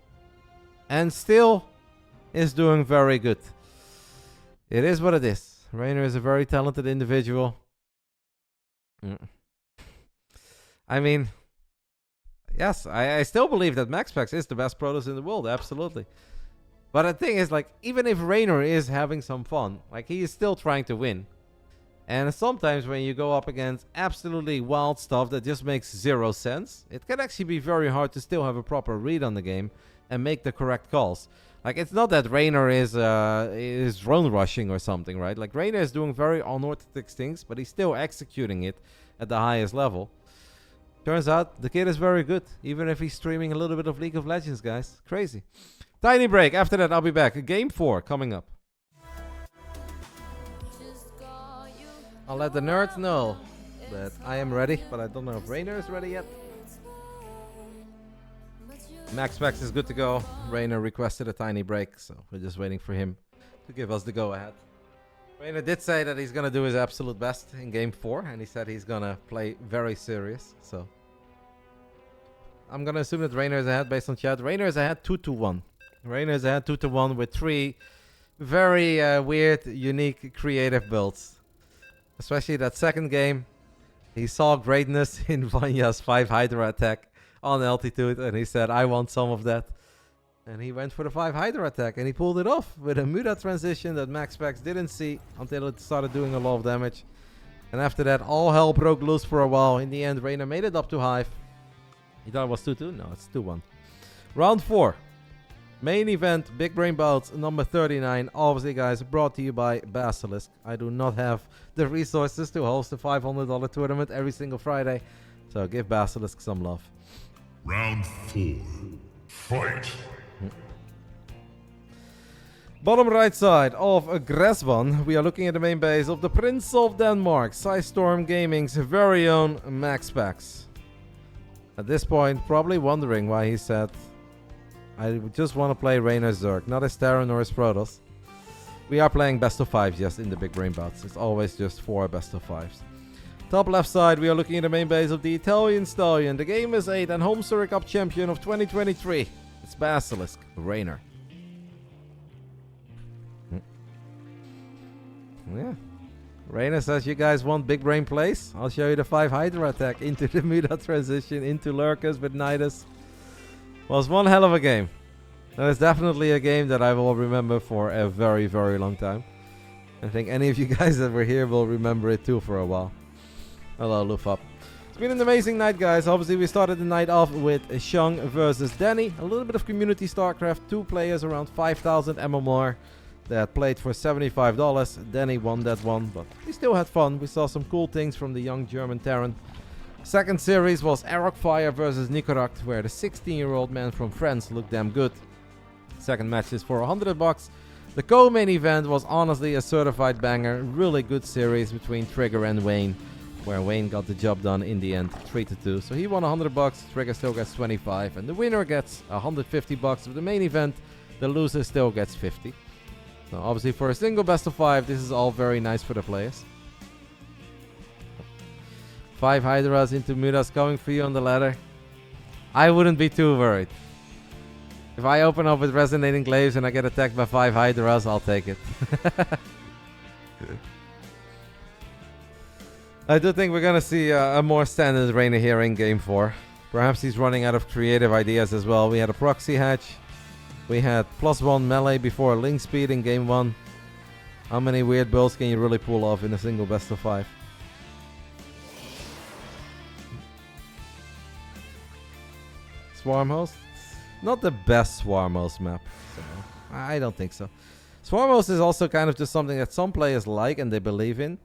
and still is doing very good. It is what it is. Reynor is a very talented individual. I mean, Yes, I still believe that MaxPax is the best Protoss in the world, absolutely. But the thing is, like, even if Reynor is having some fun, like, he is still trying to win. And sometimes when you go up against absolutely wild stuff that just makes zero sense, it can actually be very hard to still have a proper read on the game and make the correct calls. Like, it's not that Reynor is drone rushing or something, right? Like, Reynor is doing very unorthodox things, but he's still executing it at the highest level. Turns out the kid is very good, even if he's streaming a little bit of League of Legends, guys. Crazy. Tiny break. After that, I'll be back. Game 4 coming up. I'll let the nerds know that I am ready, but I don't know if Reynor is ready yet. MaxPax is good to go. Reynor requested a tiny break, so we're just waiting for him to give us the go-ahead. Reynor did say that he's going to do his absolute best in Game 4, and he said he's going to play very serious, so I'm going to assume that Reynor is ahead based on chat. Reynor is ahead 2-1. Reynor is ahead 2-1 with 3 very weird, unique, creative builds. Especially that second game, he saw greatness in Vanya's 5 Hydra attack on altitude, and he said, I want some of that. And he went for the 5 Hydra attack, and he pulled it off with a Muda transition that MaxPax didn't see until it started doing a lot of damage. And after that, all hell broke loose for a while. In the end, Reynor made it up to Hive. You thought it was 2-2? No, it's 2-1. Round 4. Main event, Big Brain Bouts, number 39. Obviously, guys, brought to you by Basilisk. I do not have the resources to host a $500 tournament every single Friday. So give Basilisk some love. Round 4. Fight. Bottom right side of Gresvan, we are looking at the main base of the Prince of Denmark, Storm Gaming's very own MaxPax. At this point, probably wondering why he said, I just want to play Reynor Zerg, not as Terran or as Protoss. We are playing best of 5s just in the Big Brain Bouts. It's always just 4 best of 5s. Top left side, we are looking at the main base of the Italian Stallion. The game is 8 and home Surrey Cup champion of 2023. It's Basilisk, Reynor. Yeah. Reynor says, you guys want big brain plays? I'll show you the 5 Hydra attack into the Muda transition, into Lurkers with Nidus. Was one hell of a game. That is definitely a game that I will remember for a very, very long time. I think any of you guys that were here will remember it too for a while. Hello, Lufap. It's been an amazing night, guys. Obviously, we started the night off with Shang versus Danny. A little bit of community StarCraft. 2 players around 5,000 MMR that played for $75. Danny won that one, but we still had fun. We saw some cool things from the young German Terran. Second series was Arrockfire versus Nicorakt, where the 16-year-old man from France looked damn good. Second match is for $100. The co-main event was honestly a certified banger. Really good series between Trigger and Wayne, where Wayne got the job done in the end, 3-2. So he won $100. Trigger still gets 25, and the winner gets $150 of the main event. The loser still gets 50. So obviously for a single best of 5, this is all very nice for the players. 5 Hydras into Mudas coming for you on the ladder. I wouldn't be too worried. If I open up with Resonating Glaives and I get attacked by 5 Hydras, I'll take it. I do think we're going to see a more standard Reynor here in Game 4. Perhaps he's running out of creative ideas as well. We had a proxy hatch. We had +1 melee before link speed in Game 1. How many weird builds can you really pull off in a single best of 5? Swarm host? Not the best Swarm host map. So I don't think so. Swarm host is also kind of just something that some players like and they believe in.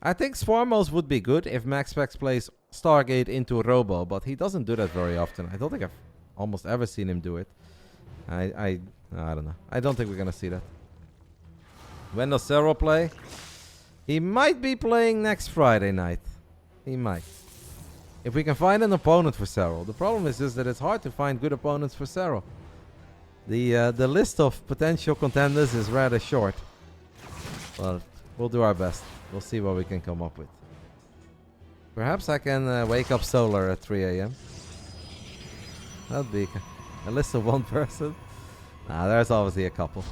I think Swarm host would be good if MaxPax plays Stargate into Robo, but he doesn't do that very often. I don't think I've almost ever seen him do it. I don't know. I don't think we're gonna see that. When does Serral play? He might be playing next Friday night. He might. If we can find an opponent for Serral. The problem is just that it's hard to find good opponents for Serral. The list of potential contenders is rather short. But we'll do our best. We'll see what we can come up with. Perhaps I can wake up Solar at 3 a.m. That'd be a list of 1 person. Nah, there's obviously a couple.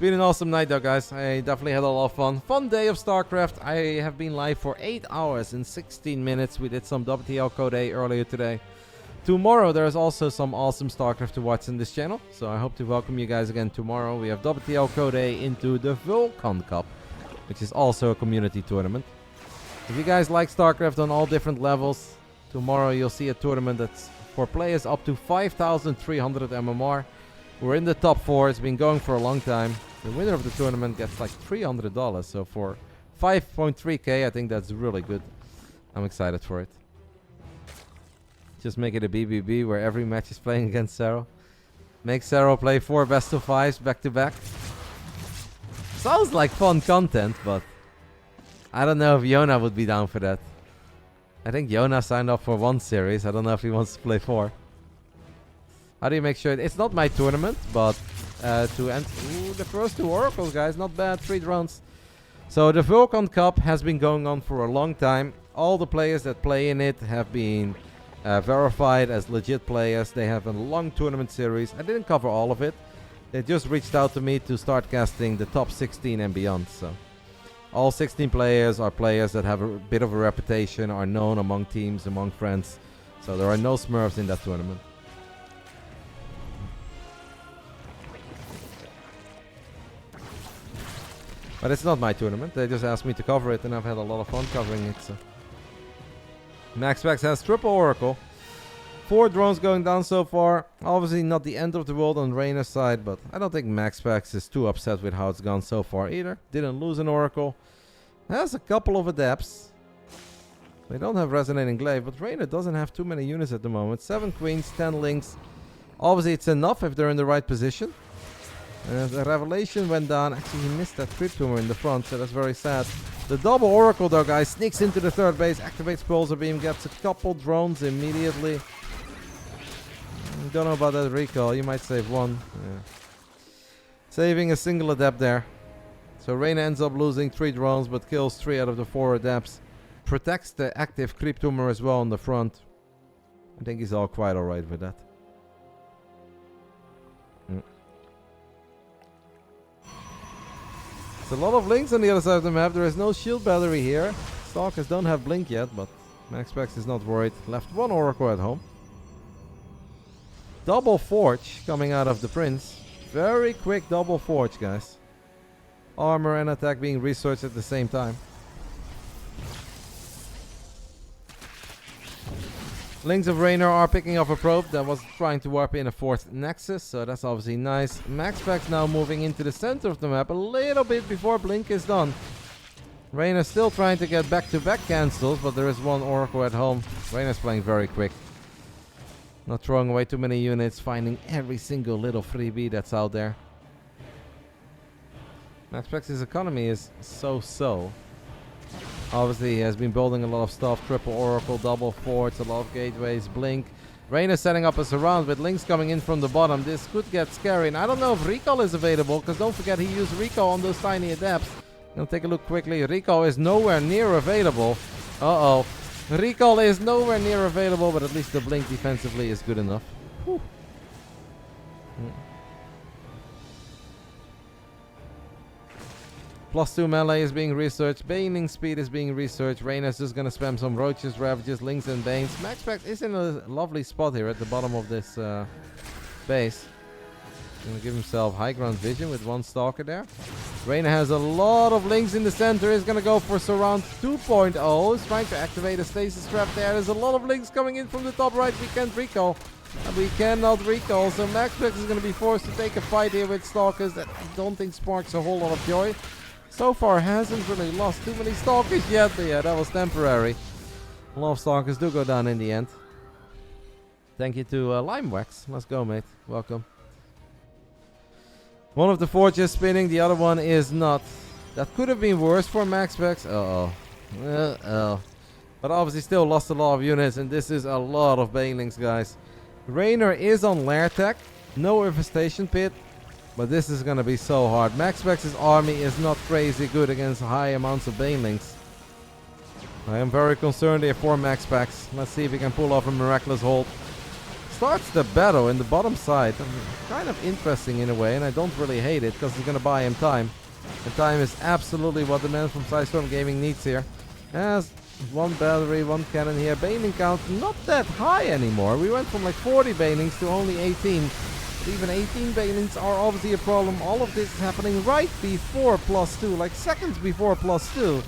been an awesome night though, guys. I definitely had a lot of fun. Fun day of StarCraft. I have been live for 8 hours and 16 minutes. We did some WTL Code A earlier today. Tomorrow there's also some awesome StarCraft to watch in this channel. So I hope to welcome you guys again tomorrow. We have WTL Code A into the Vulcan Cup, which is also a community tournament. If you guys like StarCraft on all different levels, tomorrow you'll see a tournament that's for players up to 5,300 MMR. We're in the top 4. It's been going for a long time. The winner of the tournament gets like $300. So for 5.3k, I think that's really good. I'm excited for it. Just make it a BBB where every match is playing against Serral. Make Serral play 4 best of 5s back to back. Sounds like fun content, but I don't know if Yona would be down for that. I think Yona signed up for 1 series. I don't know if he wants to play 4. How do you make sure? It's not my tournament, but to enter... Ooh, the first 2 oracles, guys. Not bad. 3 drones. So the Vulcan Cup has been going on for a long time. All the players that play in it have been verified as legit players. They have a long tournament series. I didn't cover all of it. They just reached out to me to start casting the top 16 and beyond. So all 16 players are players that have a bit of a reputation, are known among teams, among friends. So there are no Smurfs in that tournament. But it's not my tournament. They just asked me to cover it, and I've had a lot of fun covering it. So MaxPax has triple Oracle. 4 drones going down so far. Obviously not the end of the world on Reynor's side, but I don't think MaxPax is too upset with how it's gone so far either. Didn't lose an Oracle. Has a couple of adepts. They don't have Resonating Glaive, but Reynor doesn't have too many units at the moment. 7 queens, 10 links. Obviously it's enough if they're in the right position. The Revelation went down. Actually, he missed that Crypt Tumor in the front, so that's very sad. The double Oracle, though, guys, sneaks into the 3rd base, activates Pulsar Beam, gets a couple drones immediately. Don't know about that recall. You might save 1. Yeah. Saving a single adept there. So Reynor ends up losing 3 drones, but kills 3 out of the 4 adepts. Protects the active Crypt Tumor as well on the front. I think he's all quite alright with that. There's a lot of links on the other side of the map. There is no shield battery here. Stalkers don't have blink yet, but MaxPax is not worried. Left 1 Oracle at home. Double Forge coming out of the Prince. Very quick double Forge, guys. Armor and attack being researched at the same time. Links of Reynor are picking up a probe that was trying to warp in a 4th Nexus, so that's obviously nice. MaxPax now moving into the center of the map a little bit before Blink is done. Reynor still trying to get back-to-back cancels, but there is 1 Oracle at home. Reynor's playing very quick. Not throwing away too many units, finding every single little freebie that's out there. MaxPax's economy is so-so. Obviously, he has been building a lot of stuff. Triple Oracle, double Forts, a lot of gateways, Blink. Reynor setting up a surround with links coming in from the bottom. This could get scary. And I don't know if Recall is available, because don't forget he used Recall on those tiny adepts. Gonna take a look quickly. Recall is nowhere near available. Uh-oh. Recall is nowhere near available, but at least the Blink defensively is good enough. Whew. +2 melee is being researched. Baning speed is being researched. Reynor's just gonna spam some Roaches, Ravages, Links, and Banes. MaxPax is in a lovely spot here at the bottom of this base. Gonna give himself high ground vision with 1 Stalker there. Reynor has a lot of links in the center. He's gonna go for Surround 2.0. He's trying to activate a stasis trap there. There's a lot of links coming in from the top right. We can't recall. We cannot recall. So MaxPax is gonna be forced to take a fight here with Stalkers that I don't think sparks a whole lot of joy. So far hasn't really lost too many Stalkers yet, but yeah, that was temporary. A lot of Stalkers do go down in the end. Thank you to Limewax. Let's go, mate. Welcome. One of the Forges spinning, the other one is not. That could have been worse for MaxPax. Uh-oh. But obviously still lost a lot of units, and this is a lot of Banelings, guys. Reynor is on Lair Tech. No Infestation Pit. But this is going to be so hard. MaxPax's army is not crazy good against high amounts of Banelings. I am very concerned here for MaxPax. Let's see if he can pull off a miraculous hold. starts the battle in the bottom side. Kind of interesting in a way, and I don't really hate it because it's going to buy him time. And time is absolutely what the man from Sidestorm Gaming needs here. Has one battery, one cannon here. Bailing count not that high anymore. We went from like 40 bailings to only 18. But even 18 bailings are obviously a problem. All of this is happening right before +2, like seconds before +2.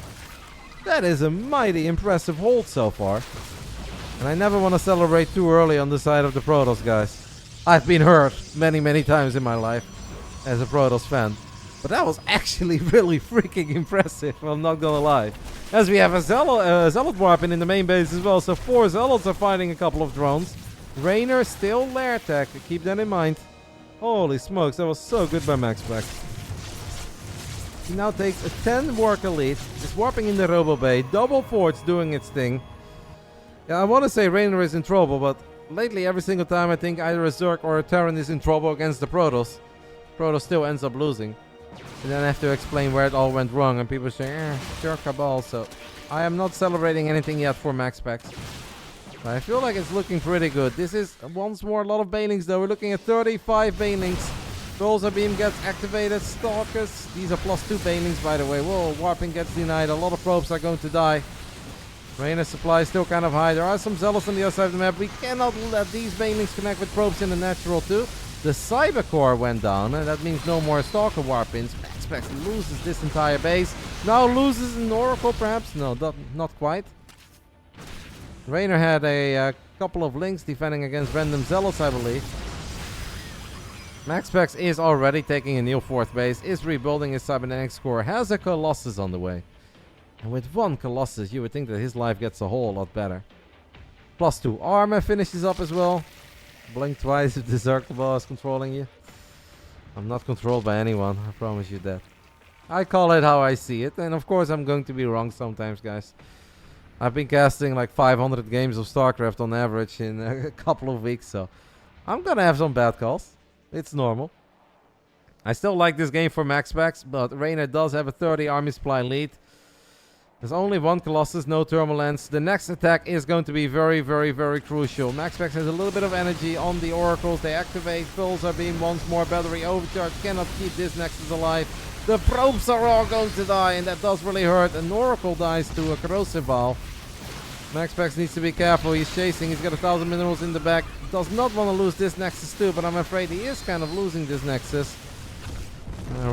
That is a mighty impressive hold so far. And I never want to celebrate too early on the side of the Protoss, guys. I've been hurt many times in my life as a Protoss fan. But that was actually really freaking impressive, I'm not gonna lie. As we have a Zealot warping in the main base as well, so 4 Zealots are fighting a couple of drones. Reynor still lair tech, keep that in mind. Holy smokes, that was so good by MaxPax. He now takes a 10 worker lead, is warping in the Robo Bay, double forts doing its thing. Yeah, I want to say Reynor is in trouble, but lately every single time I think either a Zerg or a Terran is in trouble against the Protoss, Protoss still ends up losing. And then I have to explain where it all went wrong, and people say, sure, Cabal. So I am not celebrating anything yet for MaxPax. But I feel like it's looking pretty good. This is once more a lot of bailings though. We're looking at 35 bailings. Pulsar beam gets activated. Stalkers. These are +2 bailings, by the way. Whoa, warping gets denied. A lot of probes are going to die. Reynor supply is still kind of high. There are some Zealots on the other side of the map. We cannot let these bailings connect with probes in the natural too. The Cyber Core went down, and that means no more Stalker warp-ins. MaxPax loses this entire base. Now loses an Oracle, perhaps? No, not quite. Reynor had a couple of links defending against random Zealots, I believe. MaxPax is already taking a new 4th base, is rebuilding his cybernetics core, has a Colossus on the way. And with 1 Colossus, you would think that his life gets a whole lot better. +2 armor finishes up as well. Blink twice if the Zerg ball is controlling you. I'm not controlled by anyone, I promise you that. I call it how I see it, and of course I'm going to be wrong sometimes, guys. I've been casting like 500 games of StarCraft on average in a couple of weeks, so I'm gonna have some bad calls. It's normal. I still like this game for MaxPax, but Reynor does have a 30 army supply lead. There's only 1 Colossus, no Thermalence. The next attack is going to be very crucial. MaxPax has a little bit of energy on the Oracles. They activate. Pulsar beam once more. Battery overcharge. Cannot keep this Nexus alive. The probes are all going to die, and that does really hurt. An Oracle dies to a Corrosive Valve. MaxPax needs to be careful. He's chasing. He's got 1,000 minerals in the back. Does not want to lose this Nexus too, but I'm afraid he is kind of losing this Nexus.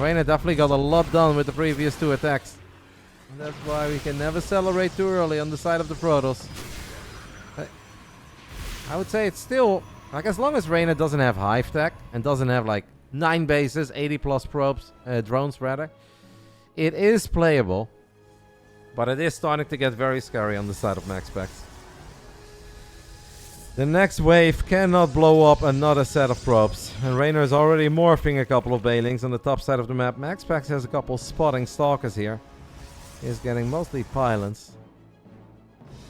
Reynor definitely got a lot done with the previous 2 attacks. That's why we can never celebrate too early on the side of the Protoss. I would say it's still, like, as long as Reynor doesn't have hive tech and doesn't have like 9 bases, 80+ probes, drones rather, it is playable. But it is starting to get very scary on the side of MaxPax. The next wave cannot blow up another set of probes. And Reynor is already morphing a couple of bailings on the top side of the map. MaxPax has a couple spotting stalkers here. Is getting mostly pylons.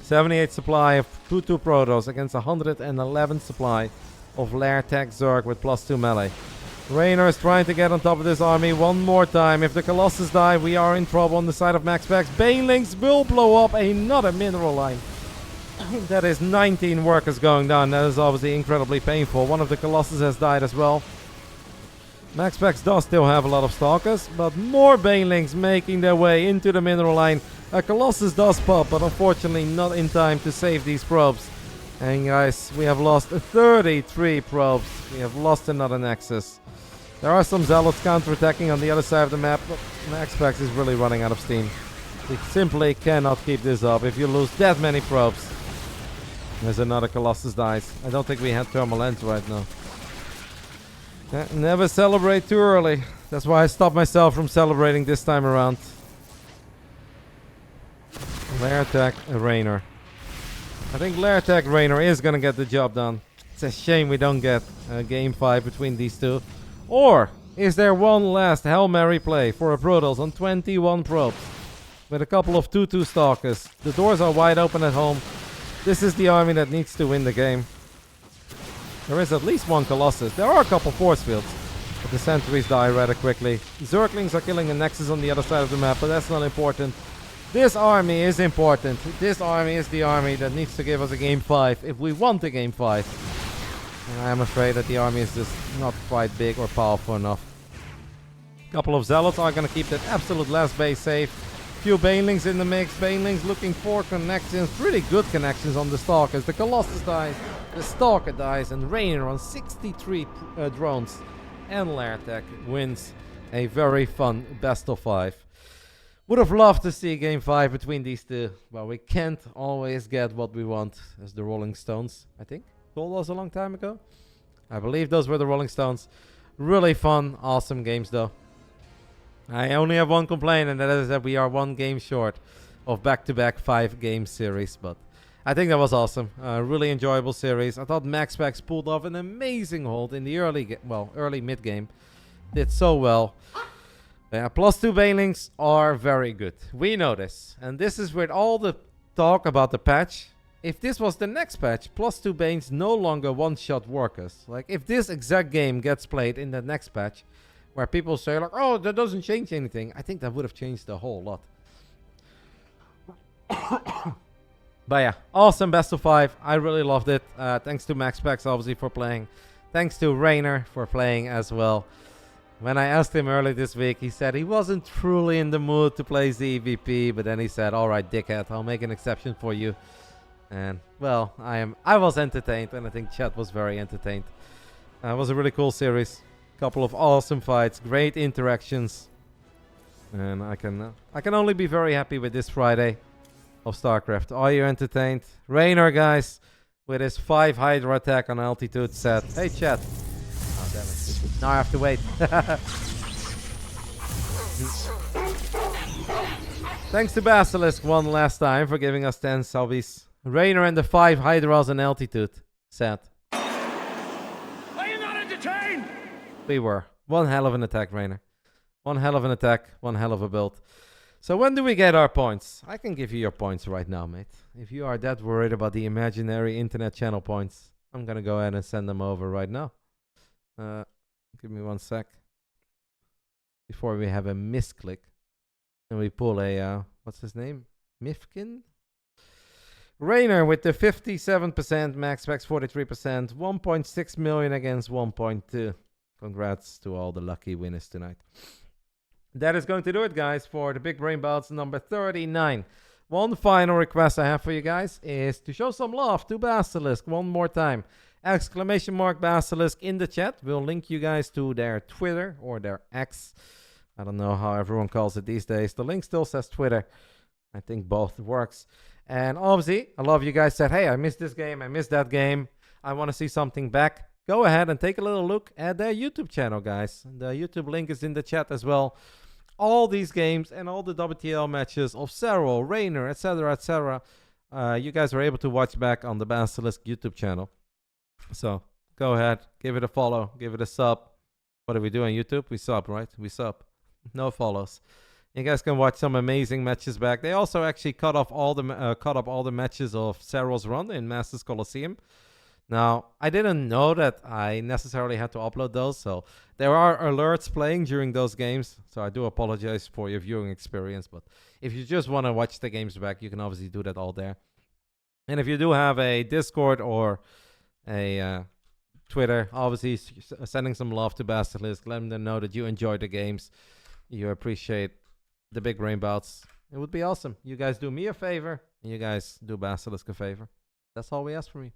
78 supply of 2-2 Protoss against 111 supply of Lair Tech Zerg with +2 melee. Reynor is trying to get on top of this army one more time. If the Colossus die, we are in trouble on the side of MaxPax. Banelings will blow up another mineral line. That is 19 workers going down. That is obviously incredibly painful. One of the Colossus has died as well. MaxPax does still have a lot of Stalkers, but more Banelings making their way into the mineral line. A Colossus does pop, but unfortunately not in time to save these probes. And guys, we have lost 33 probes. We have lost another Nexus. There are some Zealots counterattacking on the other side of the map, but MaxPax is really running out of steam. We simply cannot keep this up. If you lose that many probes, there's another Colossus dies. I don't think we had thermal ends right now. Never celebrate too early. That's why I stopped myself from celebrating this time around. Lair attack Reynor. I think Lair attack Reynor is gonna get the job done. It's a shame we don't get game 5 between these two. Or is there one last Hail Mary play for a Protoss on 21 probes with a couple of 2-2 stalkers? The doors are wide open at home. This is the army that needs to win the game. There is at least 1 Colossus. There are a couple force fields, but the sentries die rather quickly. Zerglings are killing a Nexus on the other side of the map, but that's not important. This army is important. This army is the army that needs to give us a game 5 if we want a game 5. And I am afraid that the army is just not quite big or powerful enough. Couple of zealots are going to keep that absolute last base safe. Few banelings in the mix. Banelings looking for connections. Pretty good connections on the Stalkers. The Colossus dies. The Stalker dies. And Reynor on 63 drones. And Lair Tech wins a very fun best of 5. Would have loved to see game 5 between these two. Well, we can't always get what we want, as the Rolling Stones, I think, told us a long time ago. I believe those were the Rolling Stones. Really fun, awesome games though. I only have one complaint, and that is that we are one game short of back-to-back 5-game series. But I think that was awesome. Really enjoyable series. I thought MaxPax pulled off an amazing hold in the early mid-game. Did so well. Yeah, +2 banelings are very good. We know this. And this is with all the talk about the patch. If this was the next patch, +2 banes no longer one-shot workers. Like, if this exact game gets played in the next patch, where people say, like, oh, that doesn't change anything, I think that would have changed a whole lot. But yeah, awesome best of 5. I really loved it. Thanks to MaxPax, obviously, for playing. Thanks to Reynor for playing as well. When I asked him earlier this week, he said he wasn't truly in the mood to play ZVP, but then he said, all right, dickhead, I'll make an exception for you. And, well, I was entertained, and I think chat was very entertained. It was a really cool series. Couple of awesome fights, great interactions. And I can only be very happy with this Friday of StarCraft. Are you entertained? Reynor, guys, with his 5 Hydra attack on altitude set. Hey, chat. Oh, damn it. Now I have to wait. Thanks to Basilisk one last time for giving us 10 subbies. Reynor and the 5 Hydras on altitude set. Are you not entertained? We were. One hell of an attack, Reynor. One hell of an attack. One hell of a build. So when do we get our points? I can give you your points right now, mate. If you are that worried about the imaginary internet channel points, I'm going to go ahead and send them over right now. Give me 1 sec. Before we have a misclick. And we pull a, what's his name? Mifkin? Reynor with the 57%, MaxPax 43%, 1.6 million against 1.2. Congrats to all the lucky winners tonight. That is going to do it, guys, for the Big Brain Bouts number 39. One final request I have for you guys is to show some love to Basilisk one more time. Exclamation mark Basilisk in the chat. We'll link you guys to their Twitter or their X. I don't know how everyone calls it these days. The link still says Twitter. I think both works. And obviously, a lot of you guys said, hey, I missed this game. I missed that game. I want to see something back. Go ahead and take a little look at their YouTube channel, guys. The YouTube link is in the chat as well. All these games and all the WTL matches of Serral, Reynor, etc., you guys are able to watch back on the Basilisk YouTube channel. So go ahead, give it a follow, give it a sub. What do we do on YouTube? We sub, right? We sub. No follows. You guys can watch some amazing matches back. They also actually cut up all the matches of Serral's run in Masters Colosseum. Now, I didn't know that I necessarily had to upload those, so there are alerts playing during those games, so I do apologize for your viewing experience, but if you just want to watch the games back, you can obviously do that all there. And if you do have a Discord or a Twitter, obviously sending some love to Basilisk, let them know that you enjoy the games, you appreciate the Big Brain Bouts. It would be awesome. You guys do me a favor, and you guys do Basilisk a favor. That's all we ask from you.